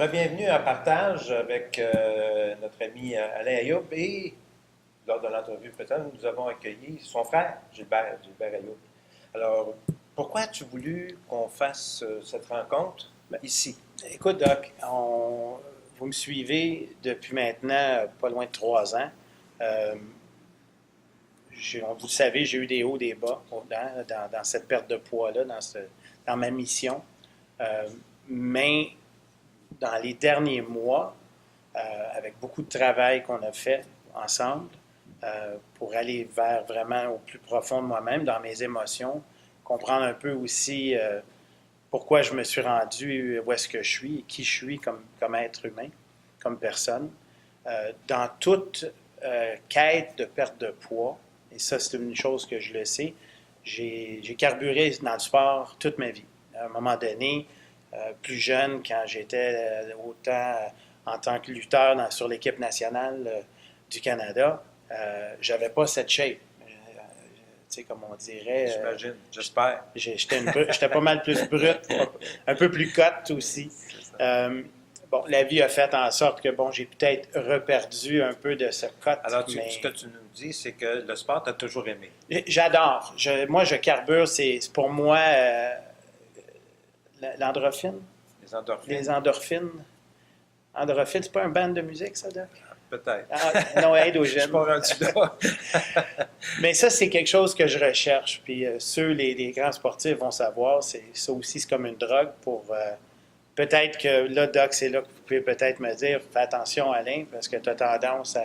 Bienvenue à Partage avec notre ami Alain Ayoub et lors de l'entrevue précédente, nous avons accueilli son frère, Gilbert Ayoub. Alors, pourquoi as-tu voulu qu'on fasse cette rencontre ici? Écoute, Doc, vous me suivez depuis maintenant pas loin de 3 ans. Euh, vous le savez, j'ai eu des hauts, des bas dans cette perte de poids-là, dans ma mission. Mais dans les derniers mois, avec beaucoup de travail qu'on a fait ensemble, pour aller vers vraiment au plus profond de moi-même, dans mes émotions, comprendre un peu aussi pourquoi je me suis rendu où est-ce que je suis et qui je suis comme être humain, comme personne. Dans toute quête de perte de poids, et ça c'est une chose que je le sais, j'ai carburé dans le sport toute ma vie. À un moment donné, plus jeune, quand j'étais autant en tant que lutteur sur l'équipe nationale du Canada, j'avais pas cette shape. Tu sais, comme on dirait. J'imagine, j'espère. J'étais pas mal plus brut, un peu plus cote aussi. Bon, la vie a fait en sorte que, bon, j'ai peut-être reperdu un peu de ce cote. Alors, ce que tu nous dis, c'est que le sport, tu as toujours aimé. J'adore. Moi, je carbure, c'est pour moi l'endorphine. Les endorphines. Les endorphines. Endorphine, c'est pas un band de musique, ça, Doc? Peut-être. Ah, non, aide aux Je suis jeunes. pas rendu là. Mais ça, c'est quelque chose que je recherche. Puis les grands sportifs vont savoir, ça aussi, c'est comme une drogue pour... peut-être que là, Doc, c'est là que vous pouvez peut-être me dire, fais attention, Alain, parce que tu as tendance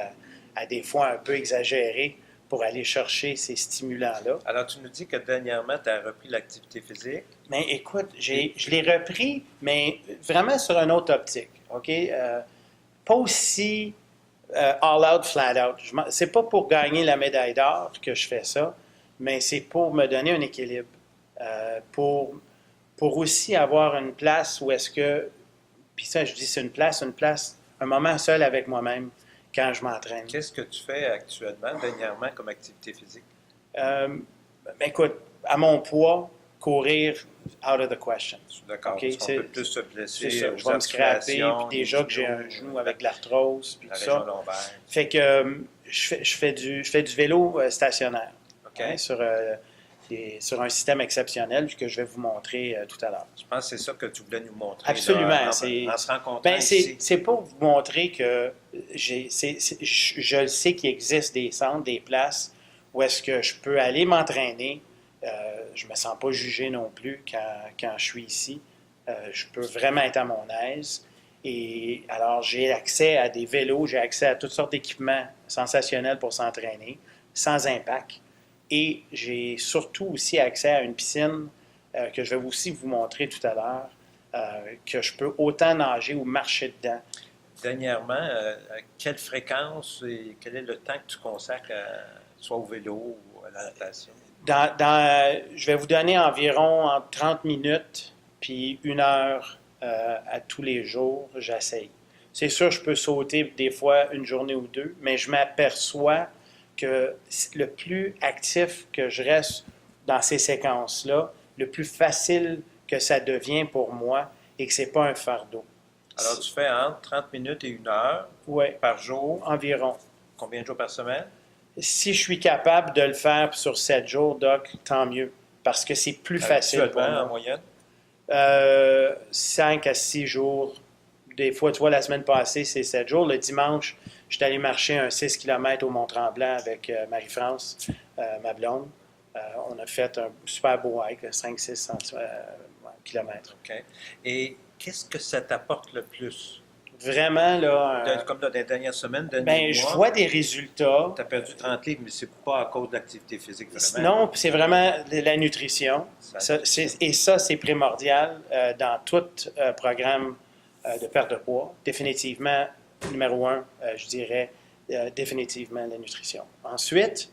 à des fois un peu exagérer pour aller chercher ces stimulants-là. Alors, tu nous dis que dernièrement, tu as repris l'activité physique. Mais écoute, je l'ai repris, mais vraiment sur une autre optique. OK? Pas aussi all out, flat out. C'est pas pour gagner la médaille d'or que je fais ça, mais c'est pour me donner un équilibre. Pour aussi avoir une place où est-ce que, puis ça, je dis c'est une place, un moment seul avec moi-même quand je m'entraîne. Qu'est-ce que tu fais actuellement, dernièrement, comme activité physique? Écoute, à mon poids, courir, out of the question. D'accord, Okay? parce qu'on peut plus se blesser C'est ça, aux je vais me scraper, articulations, puis déjà les que j'ai un genoux, genou avec de l'arthrose, puis la tout région ça. lombaire. Fait que je fais du vélo stationnaire. OK. Hein, sur un système exceptionnel que je vais vous montrer tout à l'heure. Je pense que c'est ça que tu voulais nous montrer. Absolument. Là, en se rencontrant ici. C'est pour vous montrer que je le sais qu'il existe des centres, des places où est-ce que je peux aller m'entraîner. Je ne me sens pas jugé non plus quand je suis ici. Je peux vraiment être à mon aise. Et alors, j'ai accès à des vélos, j'ai accès à toutes sortes d'équipements sensationnels pour s'entraîner, sans impact. Et j'ai surtout aussi accès à une piscine que je vais aussi vous montrer tout à l'heure, que je peux autant nager ou marcher dedans. Dernièrement, à quelle fréquence et quel est le temps que tu consacres soit au vélo ou à la natation? Je vais vous donner environ entre 30 minutes puis 1 heure à tous les jours, j'essaye. C'est sûr, je peux sauter des fois une journée ou deux, mais je m'aperçois que le plus actif que je reste dans ces séquences-là, le plus facile que ça devient pour moi et que ce n'est pas un fardeau. Alors, tu fais entre 30 minutes et 1 heure par jour. Environ. Combien de jours par semaine? Si je suis capable de le faire sur 7 jours, Doc, tant mieux. Parce que c'est plus facile pour moi. En moyenne? 5 à 6 jours. Des fois, tu vois, la semaine passée, c'est 7 jours. Le dimanche, je suis allé marcher un 6 km au Mont-Tremblant avec Marie-France, ma blonde. On a fait un super beau hike, 5-6 km. OK. Et qu'est-ce que ça t'apporte le plus? Vraiment, là... Comme dans les dernières semaines, je vois des résultats. Tu as perdu 30 livres, mais c'est pas à cause de l'activité physique, vraiment. Non, c'est vraiment la nutrition. Et ça, c'est primordial dans tout programme de perte de poids. Définitivement, numéro 1, je dirais définitivement la nutrition. Ensuite,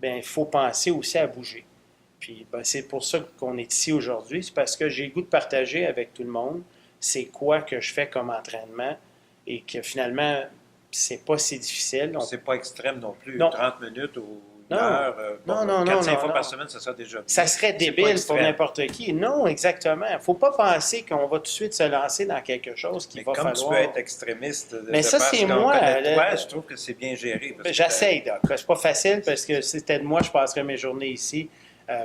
il faut penser aussi à bouger. Puis c'est pour ça qu'on est ici aujourd'hui. C'est parce que j'ai le goût de partager avec tout le monde c'est quoi que je fais comme entraînement et que finalement, c'est pas si difficile. C'est pas extrême non plus. Non. 30 minutes ou une heure. Non, non, 4-5 non, fois non. par semaine, ça serait déjà bien. Ça serait C'est pas débile pour extrême. n'importe qui. Non, exactement. Il ne faut pas penser qu'on va tout de suite se lancer dans quelque chose qui Mais va comme falloir... tu peux être extrémiste, Mais ça, faire c'est ce qu'on moi, connaît de là. toi, je trouve que c'est bien géré. Parce que J'essaye, Doc. C'est pas facile parce que si c'était de moi, je passerais mes journées ici.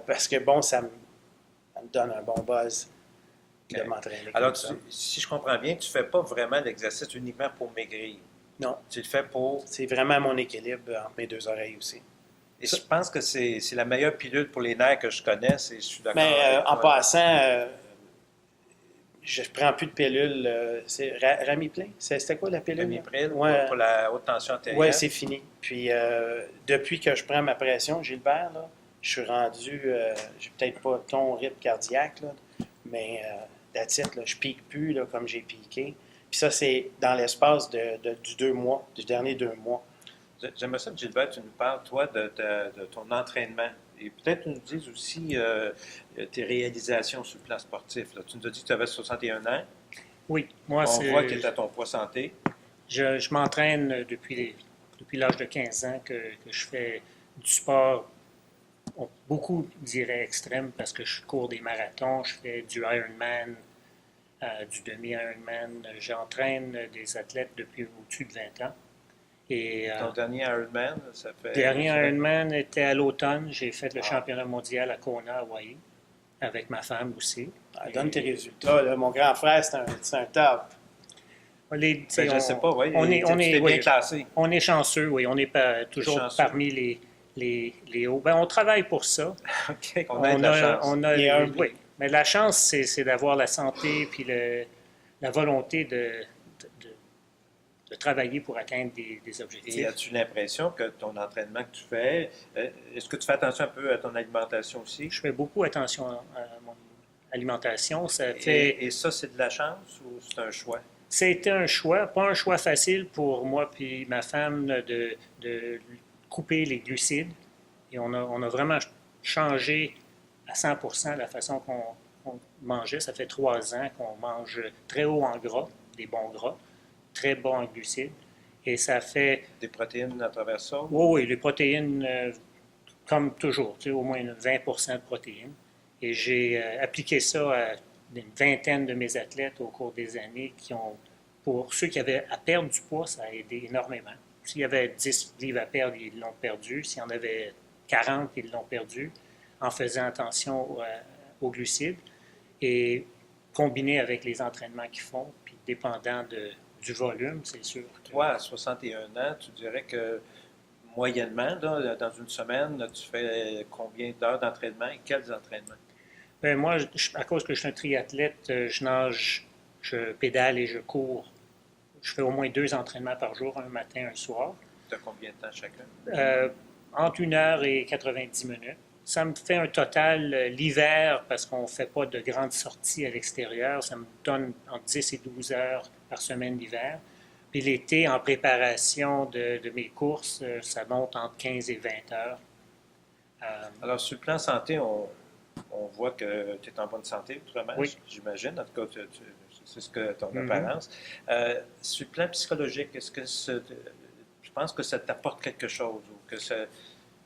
Parce que, bon, ça me donne un bon buzz de Ok. m'entraîner Alors, comme ça. si je comprends bien, tu ne fais pas vraiment l'exercice uniquement pour maigrir. Non, Tu le fais pour... c'est vraiment mon équilibre entre mes deux oreilles aussi. Et je pense que c'est la meilleure pilule pour les nerfs que je connais. Je suis d'accord Mais avec en toi. passant, je ne prends plus de pilule. C'est Ramipril? C'était quoi la pilule? Ramipril Ouais. pour la haute tension artérielle. Oui, c'est fini. Puis, depuis que je prends ma pression, Gilbert, là, je suis rendu, j'ai peut-être pas ton rythme cardiaque, là, mais that's it, là, je pique plus là, comme j'ai piqué. Puis ça, c'est dans l'espace du 2 mois, du dernier 2 mois. J'aimerais ça que Gilbert, tu nous parles, toi, de ton entraînement. Et peut-être tu nous dises aussi tes réalisations sur le plan sportif. Là. Tu nous as dit que tu avais 61 ans. Oui, moi, On voit que tu es à ton poids santé. je m'entraîne depuis l'âge de 15 ans que je fais du sport, beaucoup diraient extrême, parce que je cours des marathons, je fais du Ironman, du demi-Ironman. J'entraîne des athlètes depuis au-dessus de 20 ans. Et, Ton dernier Ironman, ça fait... dernier Ironman était à l'automne. J'ai fait le championnat mondial à Kona, Hawaii, avec ma femme aussi. Donne tes résultats. Là. Mon grand frère, c'est un top. Je ne sais pas, oui. On est bien oui, classé. on est chanceux, oui. On est toujours chanceux. parmi les hauts. Ben, on travaille pour ça. OK, on a de la chance. Il est humble. Oui, mais la chance, c'est d'avoir la santé puis la volonté de travailler pour atteindre des objectifs. Et as-tu l'impression que ton entraînement que tu fais, est-ce que tu fais attention un peu à ton alimentation aussi? Je fais beaucoup attention à mon alimentation. Ça fait... Et ça, c'est de la chance ou c'est un choix? C'était un choix, pas un choix facile pour moi puis ma femme de couper les glucides. Et on a vraiment changé à 100% la façon qu'on mangeait. Ça fait 3 ans qu'on mange très haut en gras, des bons gras, très bas en glucides. Et ça fait... Des protéines à travers ça? Oui, les protéines, comme toujours, au moins 20% de protéines. Et j'ai appliqué ça à une vingtaine de mes athlètes au cours des années qui ont, pour ceux qui avaient à perdre du poids, ça a aidé énormément. S'il y avait 10 livres à perdre, ils l'ont perdu. S'il y en avait 40, ils l'ont perdu en faisant attention aux glucides et combiné avec les entraînements qu'ils font, puis dépendant du volume, c'est sûr. Toi, à 61 ans, tu dirais que moyennement, là, dans une semaine, là, tu fais combien d'heures d'entraînement et quels entraînements? Ben moi, à cause que je suis un triathlète, je nage, je pédale et je cours. Je fais au moins 2 entraînements par jour, un matin, un soir. Tu as combien de temps chacun? Entre 1 heure et 90 minutes. Ça me fait un total l'hiver, parce qu'on ne fait pas de grandes sorties à l'extérieur, ça me donne entre 10 et 12 heures par semaine l'hiver. Puis l'été, en préparation de mes courses, ça monte entre 15 et 20 heures. Alors, sur le plan santé, on voit que tu es en bonne santé, autrement, Oui. j'imagine. En tout cas, c'est ce que ton apparence. Sur le plan psychologique, est-ce que tu penses que ça t'apporte quelque chose ou que ça...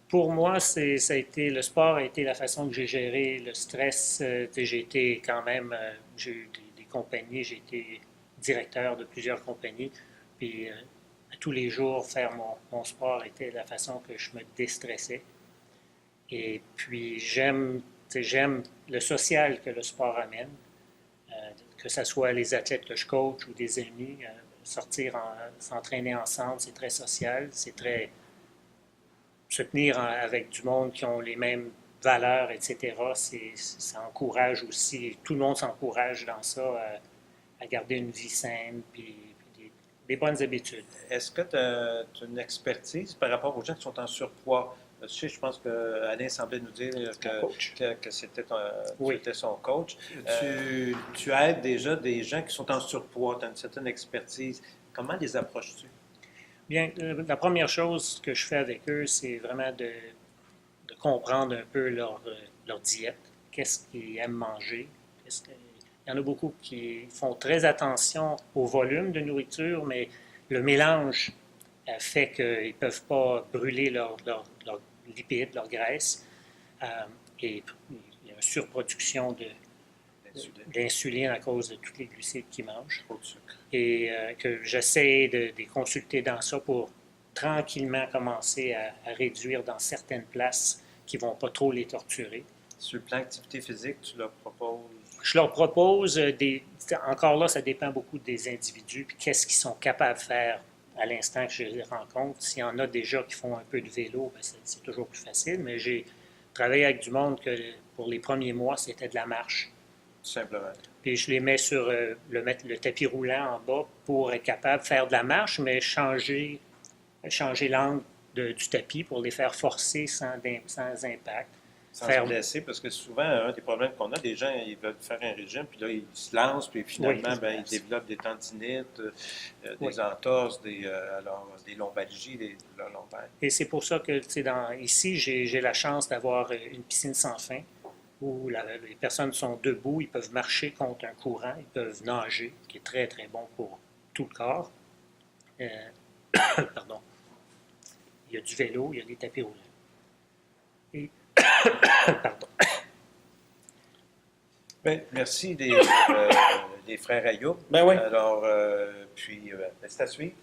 Pour moi, le sport a été la façon que j'ai géré le stress. J'ai été quand même, j'ai eu des compagnies, j'ai été directeur de plusieurs compagnies. Puis à tous les jours, faire mon sport était la façon que je me déstressais. Et puis j'aime le social que le sport amène, que ce soit les athlètes que je coach ou des amis. Sortir, s'entraîner ensemble, c'est très social, c'est très... se tenir avec du monde qui ont les mêmes valeurs, etc., ça encourage aussi, tout le monde s'encourage dans ça à garder une vie saine, puis des bonnes habitudes. Est-ce que tu as une expertise par rapport aux gens qui sont en surpoids? Tu sais, je pense qu'Alain semblait nous dire que c'était Oui. tu étais son coach. Tu aides déjà des gens qui sont en surpoids, tu as une certaine expertise. Comment les approches-tu? Bien, la première chose que je fais avec eux, c'est vraiment de comprendre un peu leur diète, qu'est-ce qu'ils aiment manger. Il y en a beaucoup qui font très attention au volume de nourriture, mais le mélange fait qu'ils ne peuvent pas brûler lipides, leur graisse, et il y a une surproduction d'insuline à cause de tous les glucides qu'ils mangent. Trop de sucre. Et que j'essaie de les consulter dans ça pour tranquillement commencer à réduire dans certaines places qui ne vont pas trop les torturer. Sur le plan activité physique, tu leur proposes? Je leur propose encore là, ça dépend beaucoup des individus, puis qu'est-ce qu'ils sont capables de faire à l'instant que je les rencontre. S'il y en a déjà qui font un peu de vélo, ben c'est toujours plus facile, mais j'ai travaillé avec du monde que pour les premiers mois, c'était de la marche. Tout simplement. Puis je les mets sur le tapis roulant en bas pour être capable de faire de la marche, mais changer l'angle du tapis pour les faire forcer sans impact. Sans se blesser, parce que souvent, un des problèmes qu'on a, des gens, ils veulent faire un régime, puis là, ils se lancent, puis finalement, ils développent des tendinites, des entorses, des lombalgies, des douleurs lombaires. Et c'est pour ça que, ici, j'ai la chance d'avoir une piscine sans fin, où les personnes sont debout, ils peuvent marcher contre un courant, ils peuvent nager, qui est très, très bon pour tout le corps. Pardon. Il y a du vélo, il y a des tapis roulants. Et pardon. Bien, merci des frères Ayoub. Ben oui. Alors, c'est à suivre.